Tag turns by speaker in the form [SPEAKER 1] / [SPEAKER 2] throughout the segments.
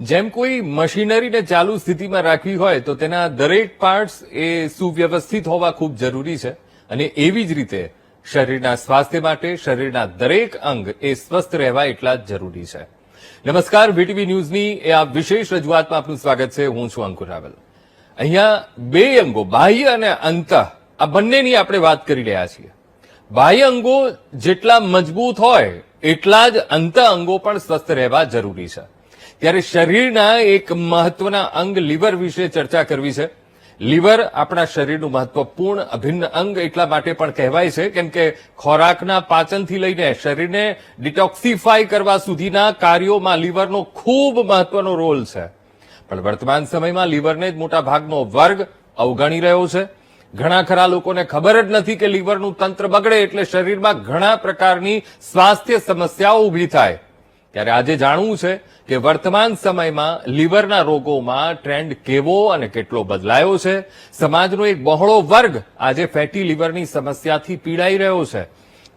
[SPEAKER 1] જેમ કોઈ મશીનરીને ચાલુ સ્થિતિમાં રાખવી હોય તો તેના દરેક પાર્ટ્સ એ સુવ્યવસ્થિત હોવા ખૂબ જરૂરી છે અને એવી જ રીતે શરીરના સ્વાસ્થ્ય માટે શરીરના દરેક અંગ એ સ્વસ્થ રહેવા એટલા જ જરૂરી છે. નમસ્કાર, વીટીવી ન્યૂઝની એ આ વિશેષ રજૂઆતમાં આપનું સ્વાગત છે. હું છું અંકુર રાવલ. અહીંયા બે અંગો, બાહ્ય અને અંતઃ, આ બંનેની આપણે વાત કરી રહ્યા છીએ. બાહ્ય અંગો જેટલા મજબૂત હોય એટલા જ અંતઃ અંગો પણ સ્વસ્થ રહેવા જરૂરી છે. ત્યારે શરીરના એક મહત્વના અંગ લીવર વિશે ચર્ચા કરવી છે. લીવર આપણા શરીરનું મહત્વપૂર્ણ અભિન્ન અંગ એટલા માટે પણ કહેવાય છે કેમ કે ખોરાકના પાચનથી લઈને શરીરને ડિટોક્સિફાય કરવા સુધીના કાર્યોમાં લીવરનો ખૂબ મહત્વનો રોલ છે. પણ વર્તમાન સમયમાં લીવરને જ મોટા ભાગનો વર્ગ અવગણી રહ્યો છે. ઘણા ખરા લોકોને ખબર જ નથી કે લીવરનું તંત્ર બગડે એટલે શરીરમાં ઘણા પ્રકારની સ્વાસ્થ્ય સમસ્યાઓ ઊભી થાય. ત્યારે આજે જાણવું છે કે વર્તમાન સમયમાં લીવરના રોગોમાં ટ્રેન્ડ કેવો અને કેટલો બદલાયો છે. સમાજનો એક બહોળો વર્ગ આજે ફેટી લીવરની સમસ્યાથી પીડાઈ રહ્યો છે.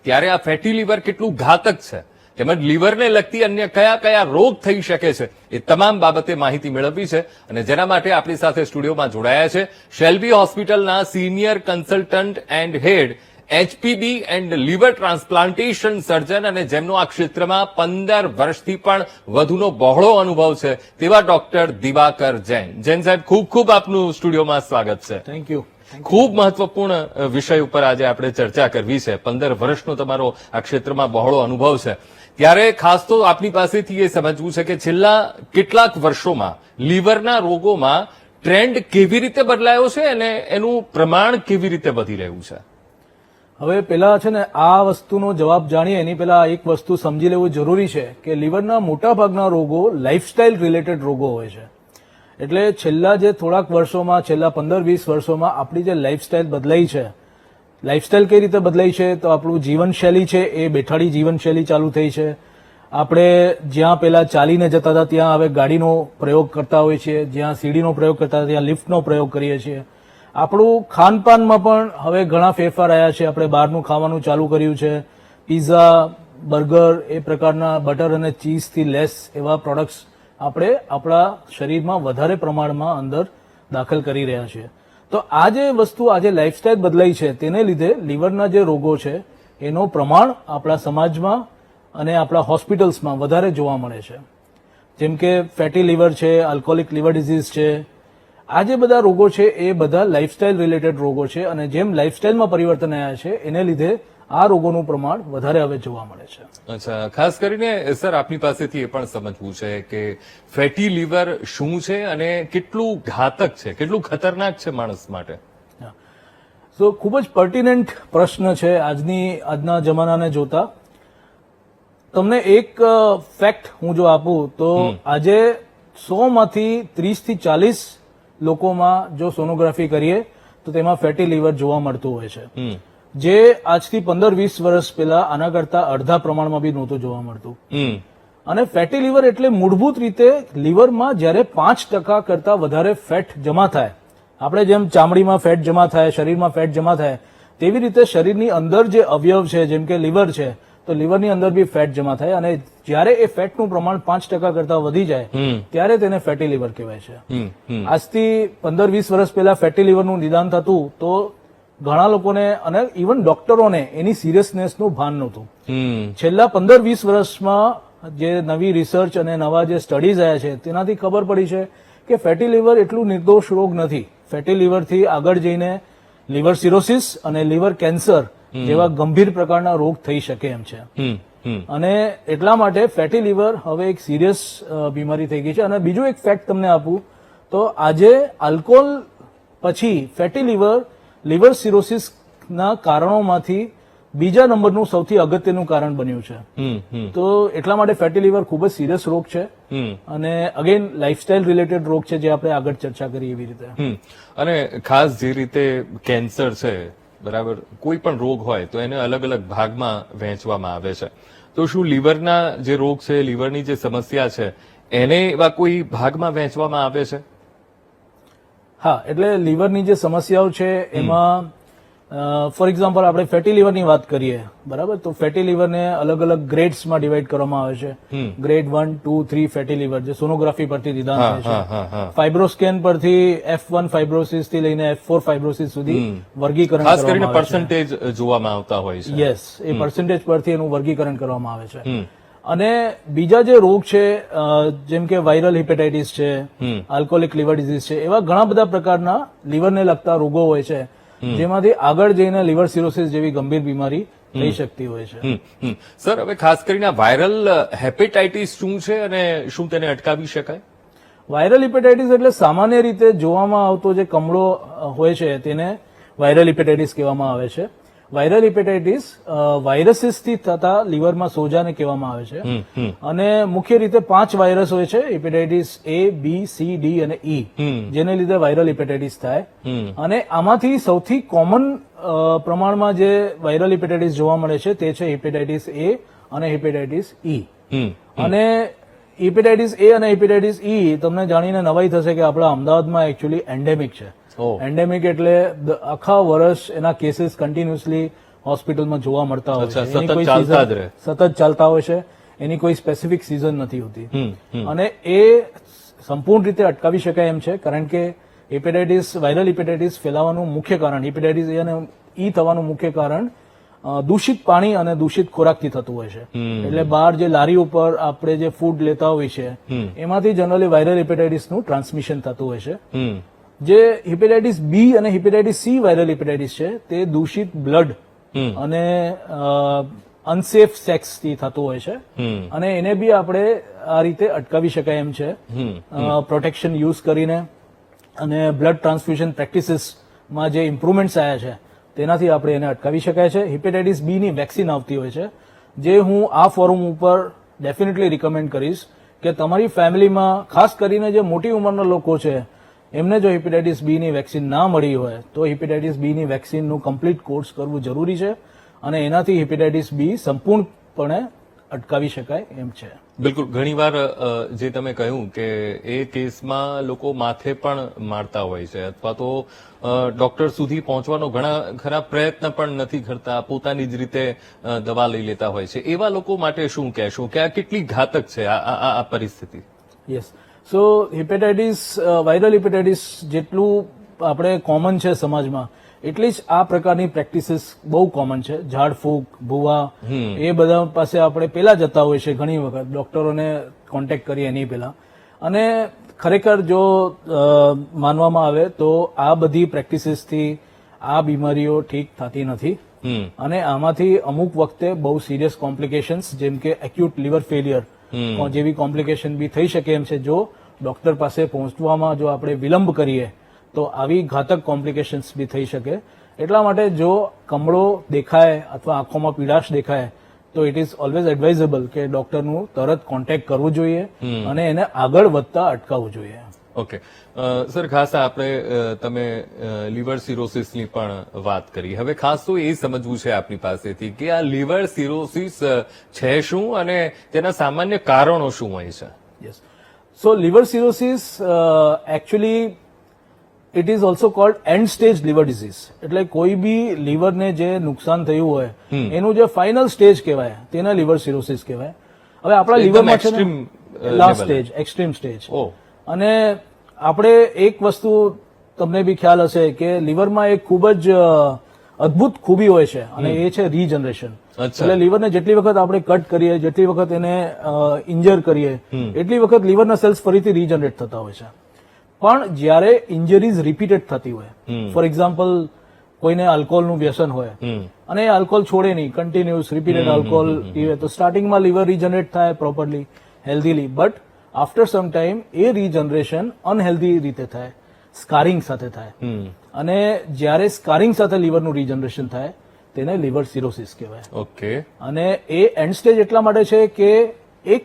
[SPEAKER 1] ત્યારે આ ફેટી લીવર કેટલું ઘાતક છે તેમજ લીવરને લગતી અન્ય કયા કયા રોગ થઈ શકે છે એ તમામ બાબતે માહિતી મેળવવી છે અને જેના માટે આપણી સાથે સ્ટુડિયોમાં જોડાયા છે શેલ્બી હોસ્પિટલના senior consultant and head HPB and liver transplantation surgeon અને જેમનો આ ક્ષેત્રમાં 15 વર્ષથી પણ વધુનો બહોળો અનુભવ છે તેવા ડોક્ટર દિવાકર જૈન. જૈન સાહેબ, ખૂબ ખૂબ આપનું સ્ટુડિયોમાં સ્વાગત છે.
[SPEAKER 2] Thank you.
[SPEAKER 1] ખૂબ મહત્વપૂર્ણ વિષય ઉપર આજે આપણે ચર્ચા કરવી છે. 15 વર્ષનો તમારો આ ક્ષેત્રમાં બહોળો અનુભવ છે. ત્યારે ખાસ તો આપની પાસેથી એ સમજવું છે કે છેલ્લા કેટલાક વર્ષોમાં લીવરના રોગોમાં ટ્રેન્ડ કેવી રીતે બદલાયો છે અને એનું પ્રમાણ કેવી રીતે વધી રહ્યું છે.
[SPEAKER 2] હવે પેલા છે ને આ વસ્તુનો જવાબ જાણીએ એની પેલા એક વસ્તુ સમજી લેવું જરૂરી છે કે લીવરના મોટા ભાગના રોગો લાઇફસ્ટાઇલ રિલેટેડ રોગો હોય છે. એટલે છેલ્લા જે થોડાક વર્ષોમાં, છેલ્લા 15-20 વર્ષોમાં આપણી જે લાઇફસ્ટાઇલ બદલાઈ છે, લાઇફસ્ટાઇલ કઈ રીતે બદલાઈ છે તો આપણું જીવનશૈલી છે એ બેઠાડી જીવનશૈલી ચાલુ થઈ છે. આપણે જ્યાં પેલા ચાલીને જતા હતા ત્યાં હવે ગાડીનો પ્રયોગ કરતા હોઈએ છીએ, જ્યાં સીડીનો પ્રયોગ કરતા હતા ત્યાં લિફ્ટનો પ્રયોગ કરીએ છીએ. આપણું ખાનપાનમાં પણ હવે ઘણા ફેરફાર આવ્યા છે. આપણે બહારનું ખાવાનું ચાલુ કર્યું છે. પીઝા, બર્ગર, એ પ્રકારના બટર અને ચીઝથી લેસ એવા પ્રોડક્ટ્સ આપણે આપણા શરીરમાં વધારે પ્રમાણમાં અંદર દાખલ કરી રહ્યા છીએ. તો આ જે વસ્તુ, આજે લાઇફસ્ટાઇલ બદલાઈ છે તેને લીધે લીવરના જે રોગો છે એનું પ્રમાણ આપણા સમાજમાં અને આપણા હોસ્પિટલ્સમાં વધારે જોવા મળે છે. જેમ કે ફેટી લીવર છે, આલ્કોહોલિક લીવર ડિઝીઝ છે. આ જે બધા રોગો છે એ બધા લાઇફસ્ટાઇલ રિલેટેડ રોગો છે અને જેમ લાઇફસ્ટાઇલમાં પરિવર્તન આવ્યા છે એને લીધે આ રોગોનું પ્રમાણ વધારે હવે જોવા મળે છે.
[SPEAKER 1] અચ્છા, ખાસ કરીને સર આપની પાસેથી એ પણ સમજવું છે કે ફેટી લીવર શું છે અને કેટલું ઘાતક છે, કેટલું ખતરનાક છે માણસ માટે.
[SPEAKER 2] તો ખૂબ જ પર્ટિનન્ટ પ્રશ્ન છે આજના જમાનાને જોતા. તમને એક ફેક્ટ હું જો આપું તો આજે 100 માંથી 30 થી 40 લોકોમાં જો સોનોગ્રાફી કરીએ તો તેમાં ફેટી લીવર જોવા મળતું હોય છે, જે આજથી 15-20 વર્ષ પહેલા આના કરતા અડધા પ્રમાણમાં બી નહોતું જોવા મળતું. અને ફેટી લીવર એટલે મૂળભૂત રીતે લીવરમાં જ્યારે 5% કરતા વધારે ફેટ જમા થાય, આપણે જેમ ચામડીમાં ફેટ જમા થાય, શરીરમાં ફેટ જમા થાય, તેવી રીતે શરીરની અંદર જે અવયવ છે જેમ કે લીવર છે તો લીવરની અંદર બી ફેટ જમા થાય અને જ્યારે એ ફેટનું પ્રમાણ 5% કરતા વધી જાય ત્યારે તેને ફેટી લીવર કહેવાય છે. આજથી 15-20 વર્ષ પહેલા ફેટી લીવરનું નિદાન થતું તો ઘણા લોકોને અને ઇવન ડોક્ટરોને એની સિરિયસનેસનું ભાન નહોતું. છેલ્લા 15-20 વર્ષમાં જે નવી રિસર્ચ અને નવા જે સ્ટડીઝ આવ્યા છે તેનાથી ખબર પડી છે કે ફેટી લીવર એટલું નિર્દોષ રોગ નથી. ફેટી લીવરથી આગળ જઈને લીવર સિરોસિસ અને લીવર કેન્સર જેવા ગંભીર પ્રકારના રોગ થઈ શકે એમ છે. અને એટલા માટે ફેટી લીવર હવે એક સિરિયસ બીમારી થઈ ગઈ છે. અને બીજું એક ફેક્ટ તમને આપું તો આજે આલ્કોહોલ પછી ફેટી લીવર સિરોસિસના કારણોમાંથી બીજા નંબરનું સૌથી અગત્યનું કારણ બન્યું છે. તો એટલા માટે ફેટી લીવર ખૂબ જ સિરિયસ રોગ છે અને અગેન લાઇફસ્ટાઇલ રિલેટેડ રોગ છે જે આપણે આગળ ચર્ચા કરી એવી રીતે.
[SPEAKER 1] અને ખાસ જે રીતે કેન્સર છે, બરાબર, કોઈ પણ રોગ હોય તો એને અલગ અલગ ભાગમાં વહેંચવામાં આવે છે. તો શું લીવરના જે રોગ છે, લીવરની જે સમસ્યા છે એને એવા કોઈ ભાગમાં વહેંચવામાં આવે છે?
[SPEAKER 2] હા, એટલે લીવરની જે સમસ્યાઓ છે એમાં ફોર એક્ઝામ્પલ આપણે ફેટી લીવરની વાત કરીએ, બરાબર, તો ફેટી લીવરને અલગ અલગ ગ્રેડ્સમાં ડિવાઈડ કરવામાં આવે છે. ગ્રેડ 1, 2, 3 ફેટી લીવર જે સોનોગ્રાફી પરથી નિદાન થાય છે. ફાઇબ્રોસ્કેન પરથી F1 ફાઇબ્રોસિસ થી લઈને F4 ફાઇબ્રોસિસ સુધી વર્ગીકરણ
[SPEAKER 1] ખાસ કરીને
[SPEAKER 2] કરવામાં આવે છે.
[SPEAKER 1] પર્સન્ટેજ જોવામાં આવતા હોય છે.
[SPEAKER 2] યસ, એ પર્સન્ટેજ પરથી એનું વર્ગીકરણ કરવામાં આવે છે. અને બીજા જે રોગ છે, જેમ કે વાયરલ હિપેટાઇટિસ છે, આલ્કોહોલિક લીવર ડિઝીઝ છે, એવા ઘણા બધા પ્રકારના લીવરને લગતા રોગો હોય છે જેમાંથી આગળ જઈને લીવર સિરોસિસ જેવી ગંભીર બીમારી થઈ શકતી હોય છે.
[SPEAKER 1] સર, હવે ખાસ કરીને વાયરલ હેપેટાઇટિસ શું છે અને શું તેને અટકાવી શકાય?
[SPEAKER 2] વાયરલ હિપેટાઇટિસ એટલે સામાન્ય રીતે જોવામાં આવતો જે કમળો હોય છે તેને વાયરલ હિપેટાઇટિસ કહેવામાં આવે છે. વાયરલ હિપેટાઇટિસ વાયરસીસથી થતા લીવરમાં સોજાને કહેવામાં આવે છે. અને મુખ્ય રીતે 5 વાયરસ હોય છે, hepatitis A, B, C, D અને E, જેને લીધે વાયરલ હિપેટાઇટિસ થાય. અને આમાંથી સૌથી કોમન પ્રમાણમાં જે વાયરલ હિપેટાઇટિસ જોવા મળે છે તે છે હિપેટાઇટિસ A અને હિપેટાઇટિસ E. અને હિપેટાઇટિસ A અને હિપેટાઇટિસ E તમને જાણીને નવાઈ થશે કે આપણા અમદાવાદમાં એકચ્યુઅલી એન્ડેમિક છે. એન્ડેમિક એટલે આખા વર્ષ એના કેસીસ કન્ટિન્યુઅસલી હોસ્પિટલમાં જોવા મળતા હોય છે. સતત ચાલતા હોય છે, એની કોઈ સ્પેસિફિક સિઝન નથી હોતી. અને એ સંપૂર્ણ રીતે અટકાવી શકાય એમ છે, કારણ કે હિપેટાઇટિસ, વાયરલ હિપેટાઇટિસ ફેલાવાનું મુખ્ય કારણ, હિપેટાઇટિસ A અને E થવાનું મુખ્ય કારણ દૂષિત પાણી અને દૂષિત ખોરાકથી થતું હોય છે. એટલે બહાર જે લારી ઉપર આપણે જે ફૂડ લેતા હોય છે એમાંથી જનરલી વાયરલ હિપેટાઇટિસનું ટ્રાન્સમિશન થતું હોય છે. જે હિપેટાઇટિસ B અને હિપેટાઇટિસ C વાયરલ હિપેટાઇટિસ છે તે દૂષિત બ્લડ અને અનસેફ સેક્સ થી થતું હોય છે. અને એને બી આપણે આ રીતે અટકાવી શકાય એમ છે, પ્રોટેક્શન યુઝ કરીને. અને બ્લડ ટ્રાન્સફ્યુઝન પ્રેક્ટિસીસમાં જે ઇમ્પ્રુવમેન્ટ્સ આવ્યા છે તેનાથી આપણે એને અટકાવી શકાય છે. હિપેટાઇટિસ B ની વેક્સિન આવતી હોય છે, જે હું આ ફોરમ ઉપર ડેફિનેટલી રિકમેન્ડ કરીશ કે તમારી ફેમિલીમાં ખાસ કરીને જે મોટી ઉંમરના લોકો છે એમને જો હિપેટાઇટિસ B ની વેક્સિન ના મળી હોય તો હિપેટાઇટિસ B ની વેક્સિનનું કમ્પ્લીટ કોર્સ કરવું જરૂરી છે. અને એનાથી હિપેટાઇટિસ B સંપૂર્ણપણે અટકાવી શકાય એમ છે.
[SPEAKER 1] બિલકુલ. ઘણીવાર જે તમે કહ્યું કે એ કેસમાં લોકો માથે પણ મારતા હોય છે અથવા તો ડોક્ટર સુધી પહોંચવાનો ઘણા ખરા પ્રયત્ન પણ નથી કરતા, પોતાની જ રીતે દવા લઈ લેતા હોય છે. એવા લોકો માટે શું કહેશો કે આ કેટલી ઘાતક છે આ પરિસ્થિતિ?
[SPEAKER 2] યસ, સો હિપેટાઇટિસ, વાયરલ હિપેટાઇટિસ જેટલું આપણે કોમન છે સમાજમાં, એટલી જ આ પ્રકારની પ્રેક્ટિસીસ બહુ કોમન છે. ઝાડફૂંક, ભૂવા, એ બધા પાસે આપણે પેલા જતા હોય છે ઘણી વખત, ડોક્ટરોને કોન્ટેક્ટ કરીએ એની પેલા. અને ખરેખર જો માનવામાં આવે તો આ બધી પ્રેક્ટિસીસથી આ બીમારીઓ ઠીક થતી નથી. અને આમાંથી અમુક વખતે બહુ સિરિયસ કોમ્પ્લિકેશન્સ જેમ કે એક્યુટ લીવર ફેલિયર જેવી કોમ્પ્લિકેશન બી થઈ શકે એમ છે. જો ડોક્ટર પાસે પહોંચવામાં જો આપણે વિલંબ કરીએ તો આવી ઘાતક કોમ્પ્લિકેશન્સ બી થઈ શકે. એટલા માટે જો કમળો દેખાય અથવા આંખોમાં પીડાશ દેખાય તો ઇટ ઇઝ ઓલવેઝ એડવાઇઝેબલ કે ડોક્ટરનું તરત કોન્ટેક્ટ કરવું જોઈએ અને એને આગળ વધતા અટકાવવું જોઈએ.
[SPEAKER 1] ઓકે સર, ખાસ આપણે તમે લીવર સિરોસિસની પણ વાત કરી. હવે ખાસ તો એ સમજવું છે આપની પાસેથી કે આ લીવર સિરોસિસ છે શું અને તેના સામાન્ય કારણો શું હોય છે?
[SPEAKER 2] Yes, so liver cirrhosis actually it is also called end stage liver disease. એટલે કોઈ બી લીવરને જે નુકસાન થયું હોય એનું જે ફાઇનલ સ્ટેજ કહેવાય તેને લીવર સિરોસિસ કહેવાય. હવે આપણા લીવરમાં છે ને લાસ્ટ સ્ટેજ, એક્સ્ટ્રીમ સ્ટેજ. અને આપણે એક વસ્તુ તમને બી ખ્યાલ હશે કે લીવરમાં એક ખૂબ જ અદભુત ખૂબી હોય છે અને એ છે રીજનરેશન. એટલે લીવરને જેટલી વખત આપણે કટ કરીએ, જેટલી વખત એને ઇન્જર કરીએ, એટલી વખત લીવરના સેલ્સ ફરીથી રીજનરેટ થતા હોય છે. પણ જ્યારે ઇન્જરીઝ રિપીટેડ થતી હોય, ફોર એક્ઝામ્પલ કોઈને આલ્કોહોલનું વ્યસન હોય અને એ આલ્કોહોલ છોડે નહીં, કન્ટિન્યુઅસ રિપીટેડ આલ્કોહોલ પીવે, તો સ્ટાર્ટિંગમાં લીવર રીજનરેટ થાય properly, healthily, but after some time એ રીજનરેશન અનહેલ્ધી રીતે થાય, સ્કારિંગ સાથે થાય. અને જ્યારે સ્કારિંગ સાથે લીવરનું રીજનરેશન થાય તેને લીવર સિરોસિસ કહેવાય.
[SPEAKER 1] ઓકે. અને
[SPEAKER 2] એ એન્ડ સ્ટેજ એટલા માટે છે કે એક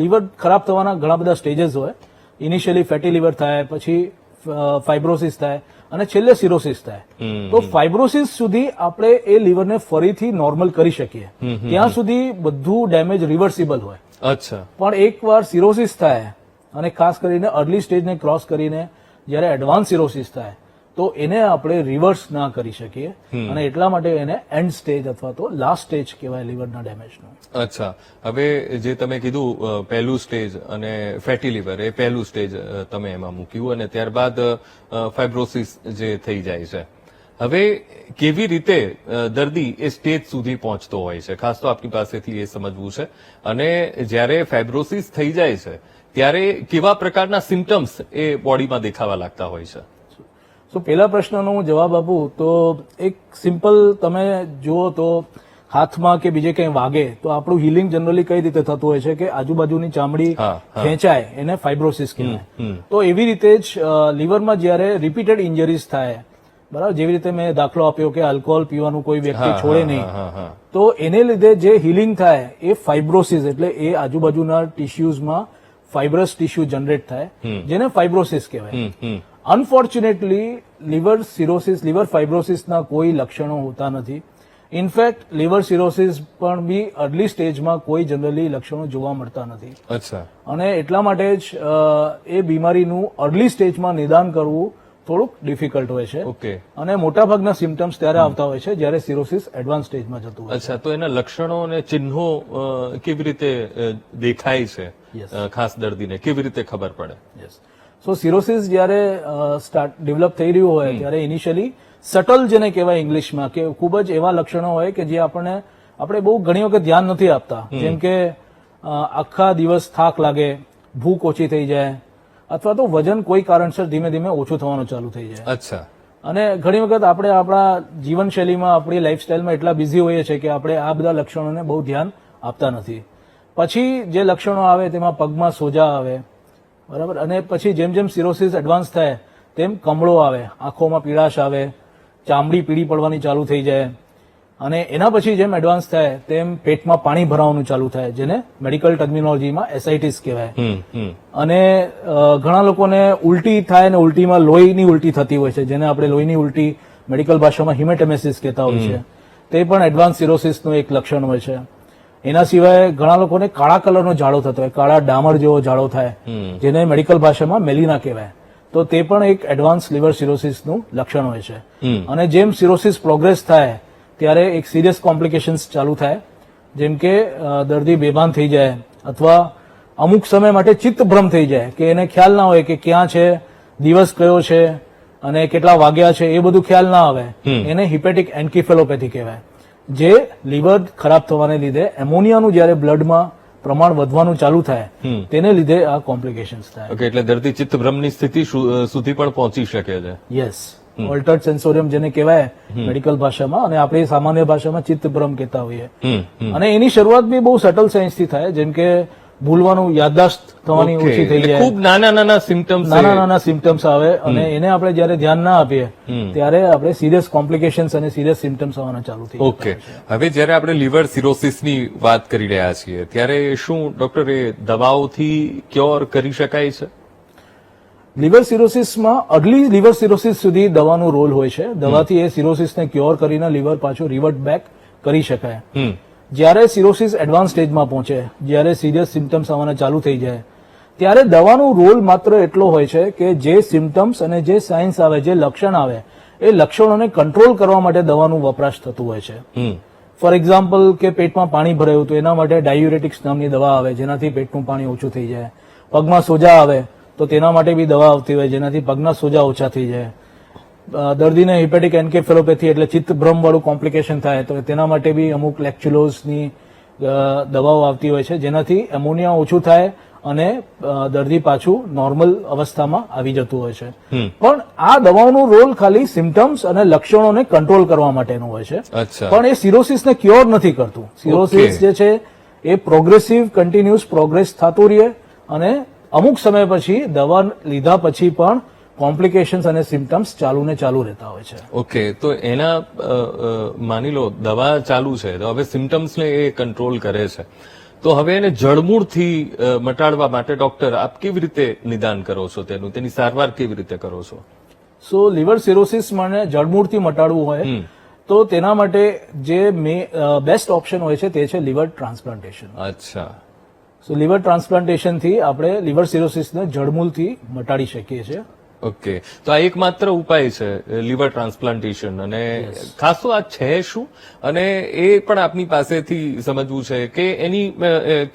[SPEAKER 2] લીવર ખરાબ થવાના ઘણા બધા સ્ટેજીસ હોય. ઇનિશિયલી ફેટી લીવર થાય, પછી ફાઇબ્રોસિસ થાય અને છેલ્લે સિરોસિસ થાય. તો ફાઇબ્રોસિસ સુધી આપણે એ લીવરને ફરીથી નોર્મલ કરી શકીએ, ત્યાં સુધી બધું ડેમેજ રિવર્સિબલ હોય.
[SPEAKER 1] અચ્છા.
[SPEAKER 2] પણ એકવાર સિરોસિસ થાય અને ખાસ કરીને અર્લી સ્ટેજને ક્રોસ કરીને જ્યારે એડવાન્સ સિરોસિસ થાય તો એને આપણે રિવર્સ ના કરી શકીએ અને એટલા માટે એને એન્ડ સ્ટેજ અથવા તો લાસ્ટ સ્ટેજ કહેવાય લીવરના ડેમેજનું.
[SPEAKER 1] અચ્છા, હવે જે તમે કીધું પહેલું સ્ટેજ અને ફેટી લીવર એ પહેલું સ્ટેજ તમે એમાં મૂક્યું અને ત્યારબાદ ફાઇબ્રોસિસ જે થઈ જાય છે. હવે કેવી રીતે દર્દી એ સ્ટેજ સુધી પહોંચતો હોય છે, ખાસ તો આપની પાસેથી એ સમજવું છે. અને જ્યારે ફાઇબ્રોસિસ થઈ જાય છે ત્યારે કેવા પ્રકારના સિમ્ટમ્સ એ બોડીમાં દેખાવા લાગતા હોય છે?
[SPEAKER 2] સો પહેલા પ્રશ્નનો હું જવાબ આપું તો એક સિમ્પલ તમે જુઓ તો હાથમાં કે બીજે ક્યાંય વાગે તો આપણું હિલિંગ જનરલી કઈ રીતે થતું હોય છે કે આજુબાજુની ચામડી ખેંચાય એને ફાઇબ્રોસિસ કહેવાય. તો એવી રીતે જ લીવરમાં જ્યારે રિપીટેડ ઇન્જરીઝ થાય, બરાબર, જેવી રીતે મેં દાખલો આપ્યો કે આલ્કોહોલ પીવાનું કોઈ વ્યક્તિ છોડે નહીં, તો એને લીધે જે હિલિંગ થાય એ ફાઇબ્રોસિસ એટલે એ આજુબાજુના ટિશ્યુઝમાં ફાઇબ્રસ ટિશ્યુ જનરેટ થાય જેને ફાઇબ્રોસિસ કહેવાય. અનફોર્ચ્યુનેટલી લીવર સિરોસિસ, લીવર ફાઇબ્રોસિસના કોઈ લક્ષણો હોતા નથી. ઇનફેક્ટ લીવર સિરોસિસ પણ બી અર્લી સ્ટેજમાં કોઈ જનરલી લક્ષણો જોવા મળતા નથી.
[SPEAKER 1] અચ્છા.
[SPEAKER 2] અને એટલા માટે જ એ બીમારીનું અર્લી સ્ટેજમાં નિદાન કરવું થોડુંક ડિફિકલ્ટ હોય છે.
[SPEAKER 1] ઓકે.
[SPEAKER 2] અને મોટાભાગના સિમ્ટમ્સ ત્યારે આવતા હોય છે જ્યારે સિરોસિસ એડવાન્સ સ્ટેજમાં જતું હોય.
[SPEAKER 1] અચ્છા, તો એના લક્ષણો અને ચિહ્નો કેવી રીતે દેખાય છે ખાસ દર્દીને, કેવી રીતે ખબર પડે?
[SPEAKER 2] યસ. સો સિરોસિસ જ્યારે ડેવલપ થઈ રહ્યું હોય ત્યારે ઇનિશિયલી સટલ જેને કહેવાય ઇંગ્લિશમાં કે ખૂબ જ એવા લક્ષણો હોય કે જે આપણે બહુ ઘણી વખત ધ્યાન નથી આપતા, જેમ કે આખા દિવસ થાક લાગે, ભૂખ ઓછી થઈ જાય અથવા તો વજન કોઈ કારણસર ધીમે ધીમે ઓછું થવાનું ચાલુ થઈ જાય.
[SPEAKER 1] અચ્છા.
[SPEAKER 2] અને ઘણી વખત આપણે આપણા જીવનશૈલીમાં આપણી લાઈફસ્ટાઈલમાં એટલા બિઝી હોઈએ છીએ કે આપણે આ બધા લક્ષણોને બહુ ધ્યાન આપતા નથી. પછી જે લક્ષણો આવે તેમાં પગમાં સોજા આવે, બરાબર, અને પછી જેમ જેમ સિરોસિસ એડવાન્સ થાય તેમ કમળો આવે, આંખોમાં પીળાશ આવે, ચામડી પીળી પડવાની ચાલુ થઈ જાય અને એના પછી જેમ એડવાન્સ થાય તેમ પેટમાં પાણી ભરાવાનું ચાલુ થાય જેને મેડિકલ ટર્મિનોલોજીમાં એસાઇટિસ કહેવાય. અને ઘણા લોકોને ઉલટી થાય અને ઉલટીમાં લોહીની ઉલટી થતી હોય છે જેને આપણે લોહીની ઉલટી મેડિકલ ભાષામાં હિમેટેમેસિસ કહેતા હોય છે. તે પણ એડવાન્સ સિરોસિસનું એક લક્ષણ હોય છે. એના સિવાય ઘણા લોકોને કાળા કલરનો જાડો થતો હોય, કાળા ડામર જેવો જાડો થાય જેને મેડિકલ ભાષામાં મેલિના કહેવાય. તો તે પણ એક એડવાન્સ લીવર સિરોસિસનું લક્ષણ હોય છે. અને જેમ સિરોસિસ પ્રોગ્રેસ થાય ત્યારે એક સિરિયસ કોમ્પ્લિકેશન્સ ચાલુ થાય, જેમ કે દર્દી બેભાન થઈ જાય અથવા અમુક સમય માટે ચિત્તભ્રમ થઈ જાય કે એને ખ્યાલ ના હોય કે ક્યાં છે, દિવસ કયો છે અને કેટલા વાગ્યા છે, એ બધું ખ્યાલ ના આવે. એને હિપેટિક એન્કેફેલોપેથી કહેવાય, જે લીવર ખરાબ થવાને લીધે એમોનિયાનું જ્યારે બ્લડમાં પ્રમાણ વધવાનું ચાલુ થાય તેને લીધે આ કોમ્પ્લિકેશન્સ થાય.
[SPEAKER 1] ઓકે, એટલે દર્દી ચિત્તભ્રમની સ્થિતિ સુધી પણ પહોંચી શકે છે.
[SPEAKER 2] યસ, ઓલ્ટર્ડ સેન્સોરિયમ જેને કહેવાય મેડિકલ ભાષામાં, અને આપણે સામાન્ય ભાષામાં ચિત્તભ્રમ કહેતા હોઈએ. અને એની શરૂઆત બી બહુ સટલ સાયન્સથી થાય, જેમ કે ભૂલવાનું, યાદદાસ્ત થવાની ઓછી થઈ જાય,
[SPEAKER 1] ખૂબ નાના
[SPEAKER 2] સિમ્ટમ્સ આવે અને એને આપણે જયારે ધ્યાન ના આપીએ ત્યારે આપણે સિરિયસ કોમ્પ્લિકેશન્સ અને સિરિયસ સિમ્ટમ્સ આવવાના ચાલુ થઈ જાય.
[SPEAKER 1] ઓકે, હવે જયારે આપણે લીવર સિરોસિસની વાત કરી રહ્યા છીએ ત્યારે શું ડોક્ટર એ દવાઓથી ક્યોર કરી શકાય છે?
[SPEAKER 2] લીવર સિરોસિસમાં અર્લી લીવર સિરોસિસ સુધી દવાનો રોલ હોય છે. દવાથી એ સિરોસિસને ક્યોર કરીને લીવર પાછું રિવર્ટ બેક કરી શકાય. જ્યારે સિરોસિસ એડવાન્સ સ્ટેજમાં પહોંચે, જ્યારે સિરિયસ સિમ્ટમ્સ આવવાના ચાલુ થઈ જાય ત્યારે દવાનો રોલ માત્ર એટલો હોય છે કે જે સિમ્ટમ્સ અને જે સાઇન્સ આવે, જે લક્ષણ આવે, એ લક્ષણોને કંટ્રોલ કરવા માટે દવાનું વપરાશ થતું હોય છે. ફોર એક્ઝામ્પલ કે પેટમાં પાણી ભરાયું તો એના માટે ડાયુરેટિક્સ નામની દવા આવે જેનાથી પેટનું પાણી ઓછું થઈ જાય. પગમાં સોજા આવે તો તેના માટે બી દવા આવતી હોય જેનાથી પગના સોજા ઓછા થઈ જાય. દર્દીને હિપેટિક એન્કેફેલોપેથી એટલે ચિત્તભ્રમ વાળું કોમ્પ્લિકેશન થાય તો તેના માટે બી અમુક લેક્ચ્યુલોઝની દવાઓ આવતી હોય છે જેનાથી એમોનિયા ઓછું થાય અને દર્દી પાછું નોર્મલ અવસ્થામાં આવી જતું હોય છે. પણ આ દવાઓનો રોલ ખાલી સિમ્ટમ્સ અને લક્ષણોને કંટ્રોલ કરવા માટેનો હોય છે, પણ એ સિરોસિસને ક્યોર નથી કરતું. સિરોસિસ જે છે એ પ્રોગ્રેસિવ કન્ટિન્યુઅસ પ્રોગ્રેસ થતું રહે અને અમુક સમય પછી દવા લીધા પછી પણ કોમ્પ્લિકેશન્સ અને સિમ્ટમ્સ ચાલુ રહેતા હોય છે.
[SPEAKER 1] ઓકે, તો એના માની લો દવા ચાલુ છે તો હવે સિમ્ટમ્સને એ કંટ્રોલ કરે છે, તો હવે એને જડમૂળથી મટાડવા માટે ડોક્ટર આપ કેવી રીતે નિદાન કરો છો, તેની સારવાર કેવી રીતે કરો છો?
[SPEAKER 2] સો લીવર સિરોસિસ મને જડમૂળથી મટાડવું હોય તો તેના માટે જે બેસ્ટ ઓપ્શન હોય છે તે છે લીવર ટ્રાન્સપ્લાન્ટેશન.
[SPEAKER 1] અચ્છા.
[SPEAKER 2] સો લીવર ટ્રાન્સપ્લાન્ટેશનથી આપણે લીવર સિરોસિસને જડમૂળથી મટાડી શકીએ છીએ.
[SPEAKER 1] ઓકે, તો આ એકમાત્ર ઉપાય છે લીવર ટ્રાન્સપ્લાન્ટેશન, અને ખાસો આ છે શું, અને એ પણ આપની પાસેથી સમજવું છે કે એની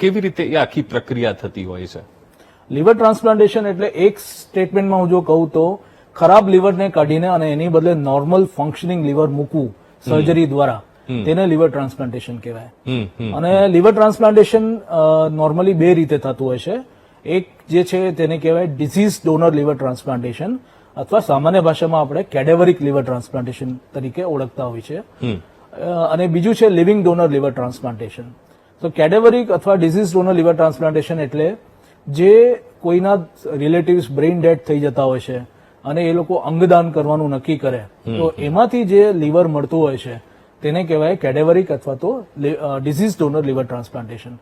[SPEAKER 1] કેવી રીતે એ આખી પ્રક્રિયા થતી હોય છે.
[SPEAKER 2] લીવર ટ્રાન્સપ્લાન્ટેશન એટલે એક સ્ટેટમેન્ટમાં હું જો કહું તો ખરાબ લીવરને કાઢીને અને એની બદલે નોર્મલ ફંક્શનિંગ લીવર મૂકવું સર્જરી દ્વારા, તેને લીવર ટ્રાન્સપ્લાન્ટેશન કહેવાય. અને લીવર ટ્રાન્સપ્લાન્ટેશન નોર્મલી બે રીતે થતું હોય છે. એક જે છે તેને કહેવાય ડિસીઝ ડોનર લીવર ટ્રાન્સપ્લાન્ટેશન, અથવા સામાન્ય ભાષામાં આપણે કેડેવરિક લીવર ટ્રાન્સપ્લાન્ટેશન તરીકે ઓળખતા હોય છે. અને બીજું છે લિવિંગ ડોનર લીવર ટ્રાન્સપ્લાન્ટેશન. તો કેડેવરિક અથવા ડિસીઝ ડોનર લીવર ટ્રાન્સપ્લાન્ટેશન એટલે જે કોઈના રિલેટિવ્સ બ્રેઇન ડેડ થઈ જતા હોય છે અને એ લોકો અંગદાન કરવાનું નક્કી કરે, તો એમાંથી જે લીવર મળતું હોય છે તેને કહેવાય કેડેવરિક અથવા તો deceased donor liver transplantation.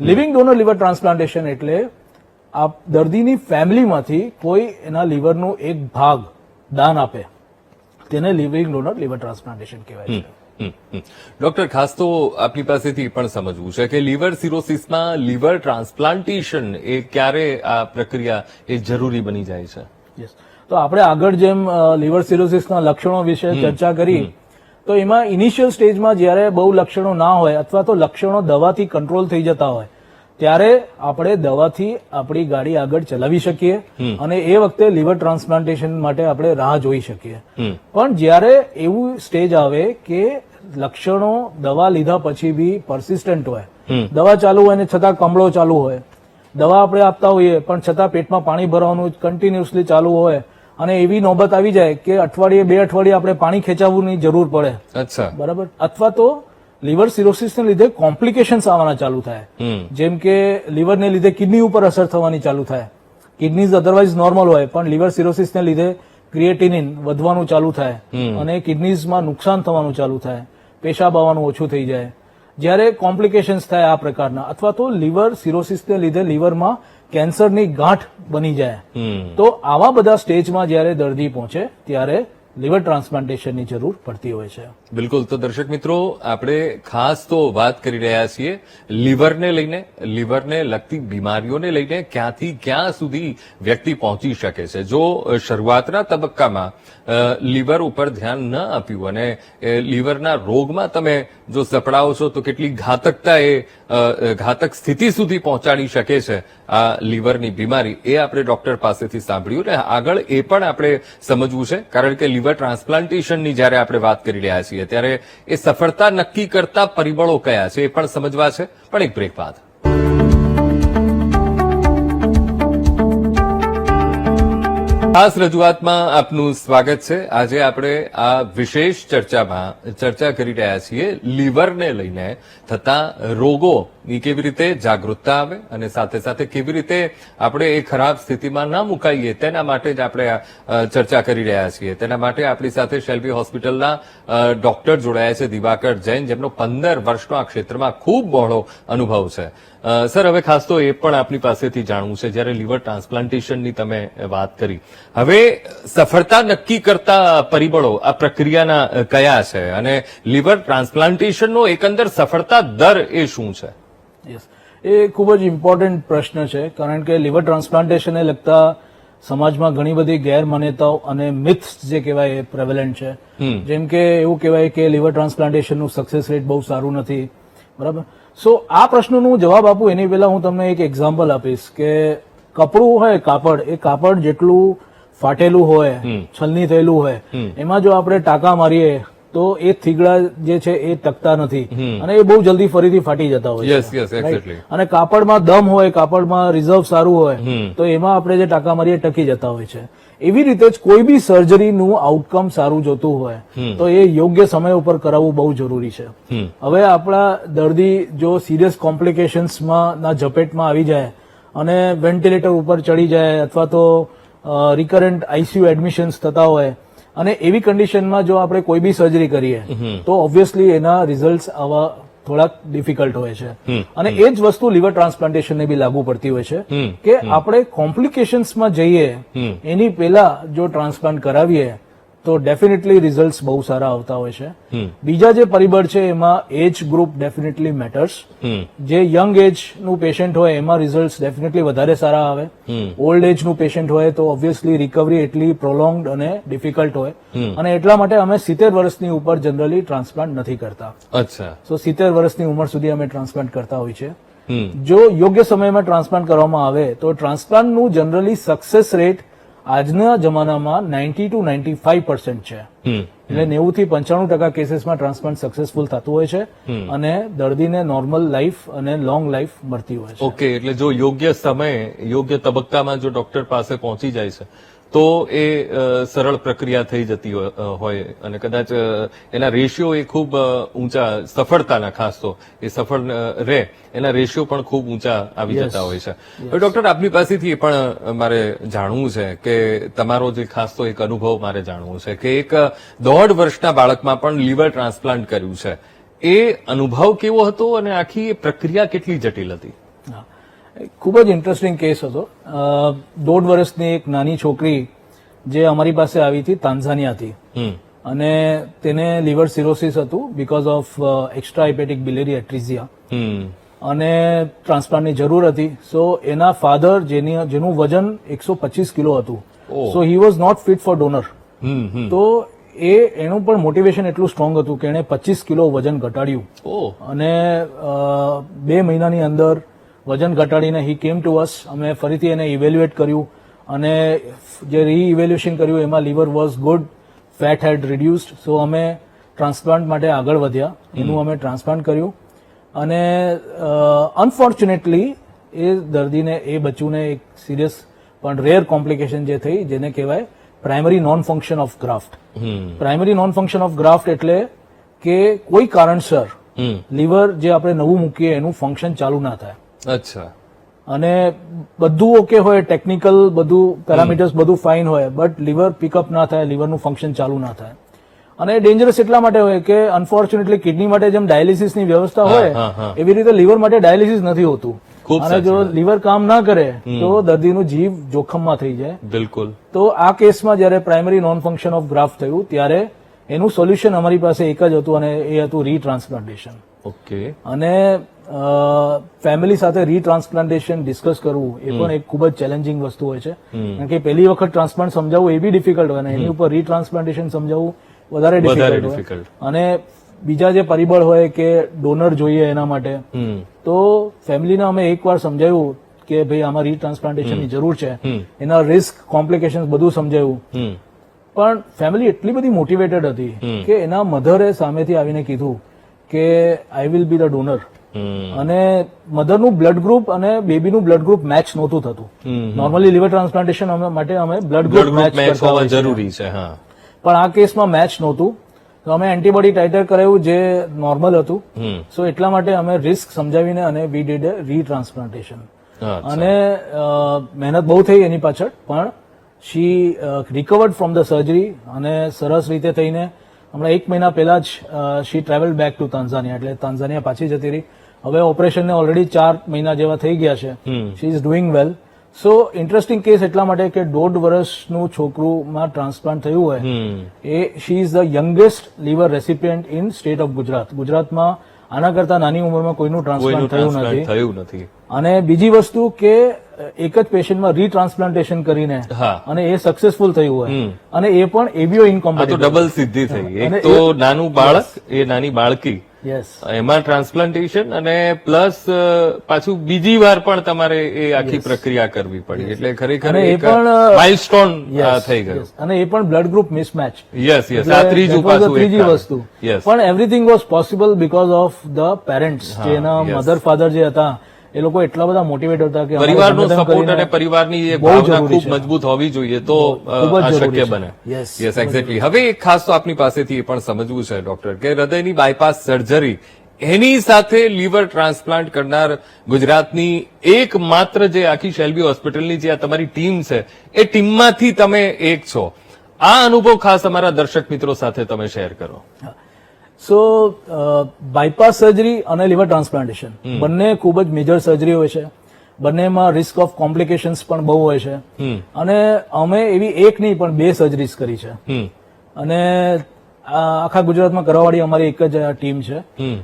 [SPEAKER 2] Living donor liver transplantation એટલે આ દર્દીની ફેમિલીમાંથી કોઈ એના લીવરનો એક ભાગ દાન આપે, તેને લિવિંગ ડોનર લીવર ટ્રાન્સપ્લાન્ટેશન કહેવાય છે.
[SPEAKER 1] ડોક્ટર, ખાસ તો આપની પાસેથી પણ સમજવું છે કે લીવર સિરોસિસમાં લીવર ટ્રાન્સપ્લાન્ટેશન એ ક્યારે આ પ્રક્રિયા એ જરૂરી બની જાય છે?
[SPEAKER 2] યસ, તો આપણે આગળ જેમ લીવર સિરોસિસના લક્ષણો વિશે ચર્ચા કરી, તો એમાં ઇનિશિયલ સ્ટેજમાં જ્યારે બહુ લક્ષણો ના હોય અથવા તો લક્ષણો દવાથી કંટ્રોલ થઈ જતા હોય, ત્યારે આપણે દવાથી આપણી ગાડી આગળ ચલાવી શકીએ અને એ વખતે લીવર ટ્રાન્સપ્લાન્ટેશન માટે આપણે રાહ જોઈ શકીએ. પણ જ્યારે એવું સ્ટેજ આવે કે લક્ષણો દવા લીધા પછી બી પરસિસ્ટન્ટ હોય, દવા ચાલુ હોય ને છતાં કમળો ચાલુ હોય, દવા આપણે આપતા હોઈએ પણ છતાં પેટમાં પાણી ભરવાનું કન્ટિન્યુઅસલી ચાલુ હોય, અને એવી નોબત આવી જાય કે અઠવાડિયે 2 અઠવાડિયે આપણે પાણી ખેંચાવવાની જરૂર પડે,
[SPEAKER 1] અચ્છા,
[SPEAKER 2] બરાબર, અથવા તો લીવર સિરોસિસને લીધે કોમ્પ્લિકેશન્સ આવવાના ચાલુ થાય, જેમ કે લીવરને લીધે કિડની ઉપર અસર થવાની ચાલુ થાય. કિડનીઝ અધરવાઇઝ નોર્મલ હોય પણ લીવર સિરોસિસને લીધે ક્રિએટિનિન વધવાનું ચાલુ થાય અને કિડનીઝમાં નુકસાન થવાનું ચાલુ થાય, પેશાબ આવવાનું ઓછું થઈ જાય. જ્યારે કોમ્પ્લિકેશન્સ થાય આ પ્રકારના, અથવા તો લીવર સિરોસિસને લીધે લીવરમાં કેન્સરની ગાંઠ બની જાય, તો આવા બધા સ્ટેજમાં જ્યારે દર્દી પહોંચે ત્યારે લીવર ટ્રાન્સપ્લાન્ટેશનની જરૂર પડતી હોય છે.
[SPEAKER 1] બિલકુલ. તો દર્શક મિત્રો, આપણે ખાસ તો વાત કરી રહ્યા છીએ લીવરને લઈને, લીવરને લગતી બીમારીઓને લઈને ક્યાંથી ક્યાં સુધી વ્યક્તિ પહોંચી શકે છે. જો શરૂઆતના તબક્કામાં લીવર ઉપર ધ્યાન ન આપ્યું અને લીવરના રોગમાં તમે જો સપડાવો છો તો કેટલી ઘાતકતા એ ઘાતક સ્થિતિ સુધી પહોંચાડી શકે છે આ લીવરની બીમારી, એ આપણે ડોક્ટર પાસેથી સાંભળ્યું. અને આગળ એ પણ આપણે સમજવું છે, કારણ કે લીવર ટ્રાન્સપ્લાન્ટેશનની જ્યારે આપણે વાત કરી રહ્યા છીએ ત્યારે એ સફળતા નક્કી કરતા પરિબળો કયા છે એ પણ સમજવા છે. પણ એક બ્રેક બાદ ખાસ રજૂઆતમાં આપનું સ્વાગત છે. આજે આપણે આ વિશેષ ચર્ચામાં ચર્ચા કરી રહ્યા છીએ લીવરને લઈને થતા રોગોની કેવી રીતે જાગૃતતા આવે અને સાથે સાથે કેવી રીતે આપણે એ ખરાબ સ્થિતિમાં ના મુકાઈએ, તેના માટે જ આપણે ચર્ચા કરી રહ્યા છીએ. તેના માટે આપણી સાથે શેલ્બી હોસ્પિટલના ડોક્ટર જોડાયા છે, દિવાકર જૈન, જેમનો 15 વર્ષનો આ ક્ષેત્રમાં ખૂબ બહોળો અનુભવ છે. સર, હવે ખાસ તો એ પણ આપની પાસેથી જાણવું છે, જ્યારે લીવર ટ્રાન્સપ્લાન્ટેશનની તમે વાત કરી, હવે સફળતા નક્કી કરતા પરિબળો આ પ્રક્રિયાના કયા છે અને લીવર ટ્રાન્સપ્લાન્ટેશનનો એકંદર સફળતા દર એ શું છે?
[SPEAKER 2] યસ, એ ખૂબ જ ઇમ્પોર્ટન્ટ પ્રશ્ન છે, કારણ કે લીવર ટ્રાન્સપ્લાન્ટેશનને લગતા સમાજમાં ઘણી બધી ગેરમાન્યતાઓ અને મિથ્સ જે કહેવાય એ પ્રેવેલન્ટ છે. જેમ કે એવું કહેવાય કે લીવર ટ્રાન્સપ્લાન્ટેશનનું સક્સેસ રેટ બહુ સારું નથી, બરાબર. સો આ પ્રશ્નનો જવાબ આપું એની પહેલા હું તમને એક એક્ઝામ્પલ આપીશ કે કપડું હોય, કાપડ, એ કાપડ જેટલું ફાટેલું હોય, છલની થયેલું હોય, એમાં જો આપણે ટાંકા મારીએ તો એ થીગડા જે છે એ ટકતા નથી અને એ બહુ જલ્દી ફરીથી ફાટી જતા હોય છે. અને કાપડમાં દમ હોય, કાપડમાં રિઝર્વ સારું હોય તો એમાં આપણે જે ટાંકા મારીએ ટકી જતા હોય છે. એવી રીતે જ કોઈ બી સર્જરીનું આઉટકમ સારું જોતું હોય તો એ યોગ્ય સમય ઉપર કરાવવું બહુ જરૂરી છે. હવે આપણા દર્દી જો સિરિયસ કોમ્પ્લિકેશન્સમાં ના ઝપેટમાં આવી જાય અને વેન્ટિલેટર ઉપર ચડી જાય અથવા તો રિકરન્ટ આઈસીયુ એડમિશન્સ થતા હોય અને એવી કન્ડિશનમાં જો આપણે કોઈ બી સર્જરી કરીએ તો ઓબ્વિયસલી એના રિઝલ્ટ આવા થોડાક ડિફિકલ્ટ હોય છે. અને એ જ વસ્તુ લીવર ટ્રાન્સપ્લાન્ટેશનને બી લાગુ પડતી હોય છે કે આપણે કોમ્પ્લિકેશન્સમાં જઈએ એની પહેલા જો ટ્રાન્સપ્લાન્ટ કરાવીએ તો ડેફિનેટલી રિઝલ્ટ બહુ સારા આવતા હોય છે.
[SPEAKER 1] હમ.
[SPEAKER 2] બીજા જે પરિબળ છે એમાં એજ ગ્રુપ ડેફિનેટલી મેટર્સ.
[SPEAKER 1] હમ.
[SPEAKER 2] જે યંગ એજ નું પેશન્ટ હોય એમાં રિઝલ્ટ ડેફિનેટલી વધારે સારા આવે.
[SPEAKER 1] હમ.
[SPEAKER 2] ઓલ્ડ એજ નું પેશન્ટ હોય તો ઓબ્વિયસલી રિકવરી એટલી પ્રોલોંગ્ડ અને ડિફિકલ્ટ હોય
[SPEAKER 1] હમ.
[SPEAKER 2] અને એટલા માટે અમે 70 વર્ષની ઉપર જનરલી ટ્રાન્સપ્લાન્ટ નથી કરતા.
[SPEAKER 1] અચ્છા.
[SPEAKER 2] સો 70 વર્ષની ઉંમર સુધી અમે ટ્રાન્સપ્લાન્ટ કરતા હોય છે.
[SPEAKER 1] હમ.
[SPEAKER 2] જો યોગ્ય સમયમાં ટ્રાન્સપ્લાન્ટ કરવામાં આવે તો ટ્રાન્સપ્લાન્ટનું જનરલી સક્સેસ રેટ આજના જમાનામાં 90 to 95% છે.
[SPEAKER 1] હમ.
[SPEAKER 2] એટલે 90 થી 95% કેસીસમાં ટ્રાન્સપ્લાન્ટ સક્સેસફુલ થતું હોય છે અને દર્દીને નોર્મલ લાઈફ અને લોંગ લાઈફ મળતી હોય છે.
[SPEAKER 1] ઓકે, એટલે જો યોગ્ય સમયે યોગ્ય તબક્કામાં જો ડોક્ટર પાસે પહોંચી જાય છે તો એ સરળ પ્રક્રિયા થઈ જતી હોય અને કદાચ એના રેશિયો એ ખૂબ ઊંચા સફળતાના ખાસ તો એ સફળ રહે એના રેશિયો પણ ખૂબ ઊંચા આવી જતા હોય છે. હવે ડોક્ટર આપની પાસેથી એ પણ મારે જાણવું છે કે તમારો જે ખાસ તો એક અનુભવ મારે જાણવું છે કે એક 1.5 વર્ષના બાળકમાં પણ લીવર ટ્રાન્સપ્લાન્ટ કર્યું છે. એ અનુભવ કેવો હતો અને આખી એ પ્રક્રિયા કેટલી જટિલ હતી?
[SPEAKER 2] હા. ખૂબ જ ઇન્ટરેસ્ટિંગ કેસ હતો. 1.5 વર્ષની એક નાની છોકરી જે અમારી પાસે આવી હતી તાન્ઝાનિયાથી
[SPEAKER 1] હમ.
[SPEAKER 2] અને તેને લીવર સિરોસિસ હતું બીકોઝ ઓફ એક્સ્ટ્રા હિપેટિક બિલિયરી એટ્રીઝિયા
[SPEAKER 1] હમ.
[SPEAKER 2] અને ટ્રાન્સપ્લાન્ટની જરૂર હતી. સો એના ફાધર જેનું વજન 125 કિલો હતું,
[SPEAKER 1] oh.
[SPEAKER 2] So he was not fit for donor.
[SPEAKER 1] Hmm. Hmm.
[SPEAKER 2] તો એનું પણ મોટિવેશન એટલું સ્ટ્રોંગ હતું કે એણે 25 કિલો વજન ઘટાડ્યું
[SPEAKER 1] ઓહ.
[SPEAKER 2] અને 2 મહિનાની અંદર વજન ઘટાડીને હી કેમ ટુ અસ. અમે ફરીથી એને ઇવેલ્યુએટ કર્યું અને જે રી ઇવેલ્યુએશન કર્યું એમાં liver was good, fat had reduced. So અમે ટ્રાન્સપ્લાન્ટ માટે આગળ વધ્યા. એનું અમે ટ્રાન્સપ્લાન્ટ કર્યું અને અનફોર્ચ્યુનેટલી એ દર્દીને એ બચ્ચુને એક સિરિયસ પણ રેર કોમ્પ્લિકેશન જે થઈ જેને કહેવાય primary non function of graft.
[SPEAKER 1] Hmm.
[SPEAKER 2] Primary non function of graft એટલે કે કોઈ કારણસર
[SPEAKER 1] હમ.
[SPEAKER 2] લીવર જે આપણે નવું મૂકીએ એનું ફંક્શન ચાલુ ના થાય
[SPEAKER 1] અચ્છા.
[SPEAKER 2] અને બધું ઓકે હોય, ટેકનિકલ બધું પેરામીટર્સ બધું ફાઇન હોય, બટ લીવર પિકઅપ ના થાય, લીવરનું ફંક્શન ચાલુ ના થાય. અને ડેન્જરસ એટલા માટે હોય કે અનફોર્ચ્યુનેટલી કિડની માટે જેમ ડાયાલિસિસની વ્યવસ્થા
[SPEAKER 1] હા,
[SPEAKER 2] હોય
[SPEAKER 1] હા.
[SPEAKER 2] એવી રીતે લીવર માટે ડાયાલિસિસ નથી હોતું.
[SPEAKER 1] ખૂબ
[SPEAKER 2] અને
[SPEAKER 1] સાચી
[SPEAKER 2] જો
[SPEAKER 1] વાત.
[SPEAKER 2] લીવર કામ ના કરે તો દર્દીનું જીવ જોખમમાં થઈ જાય.
[SPEAKER 1] બિલકુલ.
[SPEAKER 2] તો આ કેસમાં જયારે primary non function of graft થયું ત્યારે એનું સોલ્યુશન અમારી પાસે એક જ હતું અને એ હતું રીટ્રાન્સપ્લાન્ટેશન.
[SPEAKER 1] ઓકે.
[SPEAKER 2] અને ફેમિલી સાથે રીટ્રાન્સપ્લાન્ટેશન ડિસ્કસ કરવું એ પણ એક ખૂબ જ ચેલેન્જિંગ વસ્તુ હોય છે. કારણ કે પહેલી વખત ટ્રાન્સપ્લાન્ટ સમજાવવું એ બી ડિફિકલ્ટ હોય અને એની ઉપર રીટ્રાન્સપ્લાન્ટેશન સમજાવવું વધારે ડિફિકલ્ટ હોય.
[SPEAKER 1] difficult.
[SPEAKER 2] અને બીજા જે પરિબળ હોય કે ડોનર જોઈએ એના માટે,
[SPEAKER 1] હમ.
[SPEAKER 2] તો ફેમિલીને અમે એકવાર સમજાવ્યું કે ભાઈ આમાં રીટ્રાન્સપ્લાન્ટેશનની જરૂર છે, એના રિસ્ક કોમ્પ્લિકેશન બધું સમજાવ્યું.
[SPEAKER 1] હમ.
[SPEAKER 2] પણ ફેમિલી એટલી બધી મોટિવેટેડ હતી કે એના મધરે સામેથી આવીને કીધું કે I will be the donor.
[SPEAKER 1] Hmm.
[SPEAKER 2] અને મધરનું બ્લડ ગ્રુપ અને બેબીનું બ્લડ ગ્રુપ મેચ નહોતું થતું. નોર્મલી લીવર ટ્રાન્સપ્લાન્ટેશન માટે અમે બ્લડ ગ્રુપ મેચ
[SPEAKER 1] મેચ
[SPEAKER 2] કરતા
[SPEAKER 1] હોવા
[SPEAKER 2] હોઈએ છીએ.
[SPEAKER 1] જરૂરી છે. હા.
[SPEAKER 2] પણ આ કેસમાં મેચ નહોતું, તો અમે એન્ટીબોડી ટાઇટર કરાવ્યું જે નોર્મલ હતું.
[SPEAKER 1] હમ.
[SPEAKER 2] સો એટલા માટે અમે રિસ્ક સમજાવીને અને વી ડીડ એ રીટ્રાન્સપ્લાન્ટેશન.
[SPEAKER 1] હા.
[SPEAKER 2] અને મહેનત બહુ થઈ એની પાછળ, પણ શી રિકવર્ડ ફ્રોમ ધ સર્જરી અને સરસ રીતે થઈને હમણાં 1 મહિના પહેલા જ શી ટ્રાવેલ બેક ટુ તાન્ઝાનિયા, એટલે તાન્ઝાનિયા પાછી જતી રહી. હવે ઓપરેશનને ઓલરેડી 4 મહિના જેવા થઈ ગયા છે. She is doing well. So interesting case એટલા માટે કે 1.5 વર્ષનું છોકરુંમાં ટ્રાન્સપ્લાન્ટ થયું હોય. She is the youngest liver recipient in state of Gujarat. ગુજરાતમાં આના કરતા નાની ઉંમરમાં કોઈનું ટ્રાન્સપ્લાન્ટ થયું નથી. અને બીજી વસ્તુ કે એક જ પેશન્ટમાં રીટ્રાન્સપ્લાન્ટેશન કરીને
[SPEAKER 1] હા.
[SPEAKER 2] અને એ સક્સેસફુલ થયું હોય અને એ પણ એબીઓ
[SPEAKER 1] આ તો
[SPEAKER 2] ઇનકોમ્પેટિબલ.
[SPEAKER 1] ડબલ સિદ્ધિ થઈ.
[SPEAKER 2] અને
[SPEAKER 1] એક તો નાનું બાળક, એ નાની બાળકી,
[SPEAKER 2] યસ.
[SPEAKER 1] એમાં ટ્રાન્સપ્લાન્ટેશન અને પ્લસ પાછું બીજી વાર પણ તમારે એ આખી પ્રક્રિયા કરવી પડી. એટલે ખરેખર
[SPEAKER 2] અને એ
[SPEAKER 1] એક
[SPEAKER 2] પણ
[SPEAKER 1] માઇલસ્ટોન થઈ ગયું.
[SPEAKER 2] અને એ પણ blood group mismatch.
[SPEAKER 1] Yes yes. આ ત્રીજું
[SPEAKER 2] That was the
[SPEAKER 1] પાછું
[SPEAKER 2] ત્રીજી
[SPEAKER 1] એક
[SPEAKER 2] વસ્તુ.
[SPEAKER 1] યસ.
[SPEAKER 2] પણ everything was possible because of the parents. જેના
[SPEAKER 1] yes.
[SPEAKER 2] મધર ફાધર જે હતા એ લોકો એટલા બધા મોટિવેટ હતા કે અમારે
[SPEAKER 1] પરિવારનો
[SPEAKER 2] ગમે તેમ
[SPEAKER 1] સપોર્ટ
[SPEAKER 2] કરીને
[SPEAKER 1] અને પરિવારની એ
[SPEAKER 2] બહુ
[SPEAKER 1] ભાવના
[SPEAKER 2] જરૂરી
[SPEAKER 1] ખૂબ
[SPEAKER 2] છે.
[SPEAKER 1] મજબૂત હોવી જોઈએ તો
[SPEAKER 2] ખૂબ જ
[SPEAKER 1] આ
[SPEAKER 2] જરૂરી
[SPEAKER 1] શક્ય
[SPEAKER 2] છે.
[SPEAKER 1] બને.
[SPEAKER 2] Yes,
[SPEAKER 1] yes, exactly. હવે એક ખાસ તો આપની પાસેથી એ પણ સમજવું છે ડોક્ટર કે હૃદયની બાયપાસ સર્જરી એની સાથે લીવર ટ્રાન્સપ્લાન્ટ કરનાર ગુજરાતની એકમાત્ર જે આખી શેલ્બી હોસ્પિટલની જે આ તમારી ટીમ છે એ ટીમમાંથી તમે એક છો. આ અનુભવ ખાસ અમારા દર્શક મિત્રો સાથે તમે શેર કરો.
[SPEAKER 2] સો બાયપાસ સર્જરી અને લીવર ટ્રાન્સપ્લાન્ટેશન બંને ખૂબ જ મેજર સર્જરી હોય છે. બંનેમાં રિસ્ક ઓફ કોમ્પ્લિકેશન્સ પણ બહુ હોય છે. અને અમે એવી એક નહીં પણ 2 સર્જરીઝ કરી છે. અને આખા ગુજરાતમાં કરવાવાળી અમારી એક જ ટીમ છે.
[SPEAKER 1] હમ.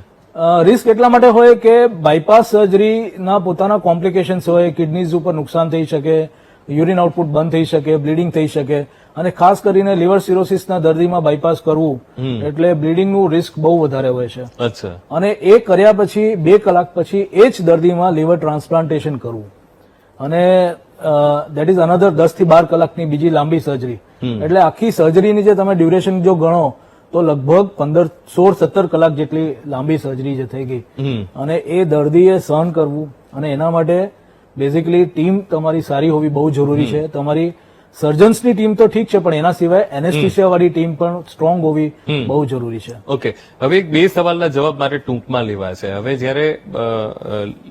[SPEAKER 2] રિસ્ક એટલા માટે હોય કે બાયપાસ સર્જરીના પોતાના કોમ્પ્લિકેશન્સ હોય, કિડનીઝ ઉપર નુકસાન થઈ શકે, યુરિન આઉટપુટ બંધ થઈ શકે, બ્લીડિંગ થઈ શકે, અને ખાસ કરીને લિવર સિરોસિસના દર્દીમાં બાયપાસ કરવું એટલે બ્લીડિંગનું રિસ્ક બહુ વધારે હોય છે.
[SPEAKER 1] અચ્છા.
[SPEAKER 2] અને એ કર્યા પછી 2 કલાક પછી એ જ દર્દીમાં લીવર ટ્રાન્સપ્લાન્ટેશન કરવું, અને દેટ ઇઝ અનધર 10 થી 12 કલાકની બીજી લાંબી સર્જરી. એટલે આખી સર્જરીની જે તમે ડ્યુરેશન જો ગણો તો લગભગ 16-17 કલાક જેટલી લાંબી સર્જરી જે થઈ ગઈ, અને એ દર્દીએ સહન કરવું. અને એના માટે બેઝિકલી ટીમ તમારી સારી હોવી બહુ જરૂરી છે. તમારી સર્જન્સની ટીમ તો ઠીક છે, પણ એના સિવાય એનેસ્થેસિયા વાળી ટીમ પણ સ્ટ્રોંગ હોવી બહુ જરૂરી છે.
[SPEAKER 1] ઓકે, હવે એક 2 સવાલના જવાબ મારે ટૂંકમાં લેવા છે. હવે જયારે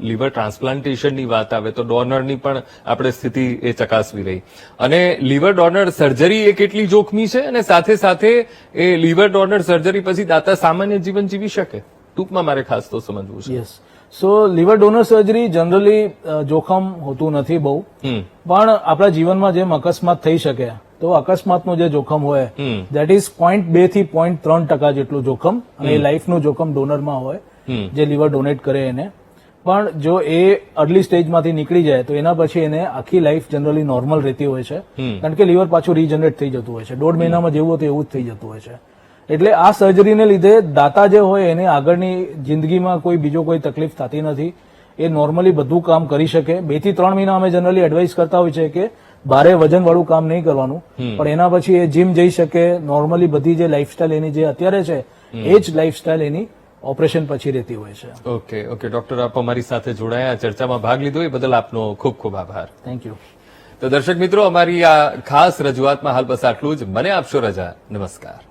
[SPEAKER 1] લીવર ટ્રાન્સપ્લાન્ટેશનની વાત આવે તો ડોનરની પણ આપણે સ્થિતિ એ ચકાસવી રહી, અને લીવર ડોનર સર્જરી એ કેટલી જોખમી છે, અને સાથે સાથે એ લીવર ડોનર સર્જરી પછી દાતા સામાન્ય જીવન જીવી શકે? ટૂંકમાં મારે ખાસ તો સમજવું છે.
[SPEAKER 2] Yes. So liver donor surgery generally જોખમ હોતું નથી બહુ, પણ આપણા જીવનમાં જેમ અકસ્માત થઈ શકે તો અકસ્માતનું જે જોખમ હોય દેટ ઇઝ 0.2 થી 0.3% જેટલું જોખમ, અને એ લાઈફનું જોખમ ડોનરમાં હોય જે લીવર ડોનેટ કરે એને. પણ જો એ અર્લી સ્ટેજમાંથી નીકળી જાય તો એના પછી એને આખી લાઈફ જનરલી નોર્મલ રહેતી હોય છે, કારણ કે લીવર પાછું રીજનરેટ થઈ જતું હોય છે. 1.5 મહિનામાં જેવું હતું એવું જ થઈ જતું હોય છે. એટલે આ સર્જરીને લીધે દાતા જે હોય એને આગળની જિંદગીમાં કોઈ બીજો કોઈ તકલીફ થતી નથી. એ નોર્મલી બધું કામ કરી શકે. 2 થી 3 મહિના અમે જનરલી એડવાઇસ કરતા હોય છે કે ભારે વજનવાળું કામ નહીં કરવાનું, પણ એના પછી એ જીમ જઈ શકે. નોર્મલી બધી જે લાઈફસ્ટાઈલ એની જે અત્યારે છે એ જ લાઈફસ્ટાઈલ એની ઓપરેશન પછી રહેતી હોય છે.
[SPEAKER 1] ઓકે ઓકે ડોક્ટર, આપ અમારી સાથે જોડાયા, ચર્ચામાં ભાગ લીધો એ બદલ આપનો ખૂબ ખૂબ આભાર.
[SPEAKER 2] Thank you.
[SPEAKER 1] તો દર્શક મિત્રો, અમારી આ ખાસ રજૂઆતમાં હાલ બસ આટલું જ. મને આપશો રજા. નમસ્કાર.